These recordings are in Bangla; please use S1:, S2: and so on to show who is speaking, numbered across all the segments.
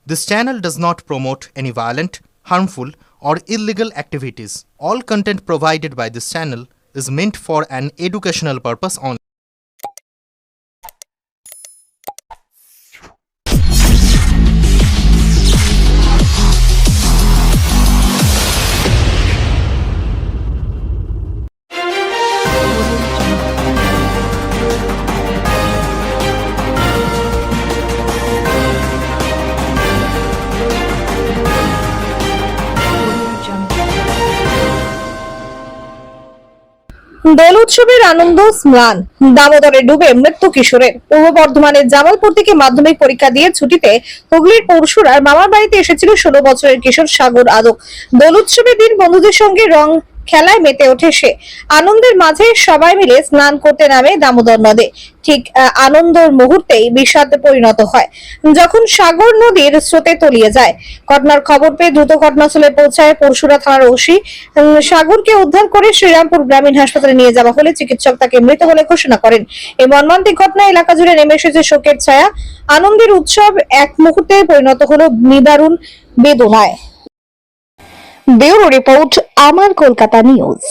S1: This channel does not promote any violent, harmful, or illegal activities. All content provided by this channel is meant for an educational purpose only.
S2: দোল উৎসবের আনন্দ স্নান দামোদরে ডুবে মৃত্যু কিশোরের। পূর্ব বর্ধমানের জামালপুর থেকে মাধ্যমিক পরীক্ষা দিয়ে ছুটিতে হুগলির পরশুরার মামার বাড়িতে এসেছিল 16 বছরের কিশোর সাগর আদক। দোল উৎসবের দিন বন্ধুদের সঙ্গে রং খেলায় মেতে ওঠে সে। আনন্দের মাঝে সবাই মিলে স্নান করতে নামে দামোদর নদে। ঠিক আনন্দের মুহূর্তেই বিষাদে পরিণত হয় যখন সাগর নদীর স্রোতে তলিয়ে যায়। ঘটনার খবর পেয়ে দ্রুত ঘটনাস্থলে পৌঁছায় পরশুরা থানার ওসি। সাগরকে উদ্ধার করে শ্রীরামপুর গ্রামীণ হাসপাতালে নিয়ে যাওয়া হলে চিকিৎসক তাকে মৃত বলে ঘোষণা করেন। এই মর্মান্তিক ঘটনায় এলাকা জুড়ে নেমে এসেছে শোকের ছায়া। আনন্দের উৎসব এক মুহূর্তে পরিণত হলো নিদারুণ বেদনায়। ব্যুরো রিপোর্ট, আমার কলকাতা নিউজ।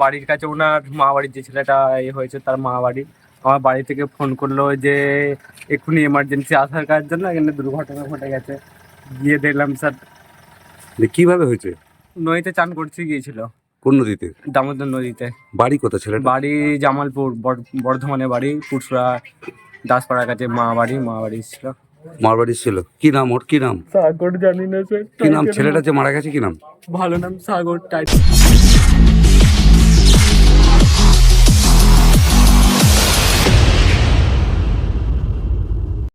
S3: বাড়ির কাছে ওনার মা বাড়ির যে ছেলেটা হয়েছে তার মা বাড়ি আমার বাড়ি থেকে ফোন করলো যে এক্ষুনি এমার্জেন্সি আসার কাজের জন্য এখানে দুর্ঘটনা ঘটে গেছে। গিয়ে দেখলাম স্যার
S4: কিভাবে হয়েছে?
S3: নদীতে চান করতে গিয়েছিল।
S4: কোন নদীতে?
S3: দামোদর নদীতে।
S4: বাড়ি কোথা ছেলেটা?
S3: বাড়ি জামালপুর, বর্ধমানে বাড়ি, পুরসুরা দাসপাড়ার কাছে মা বাড়ি ছিল।
S4: মার বাড়ি ছিল। কি নাম ওর? কি নাম?
S3: সাগর জানি না স্যার।
S4: কি নাম ছেলেটা যে মারা গেছে? কি নাম?
S3: ভালো নাম সাগর টাইপ।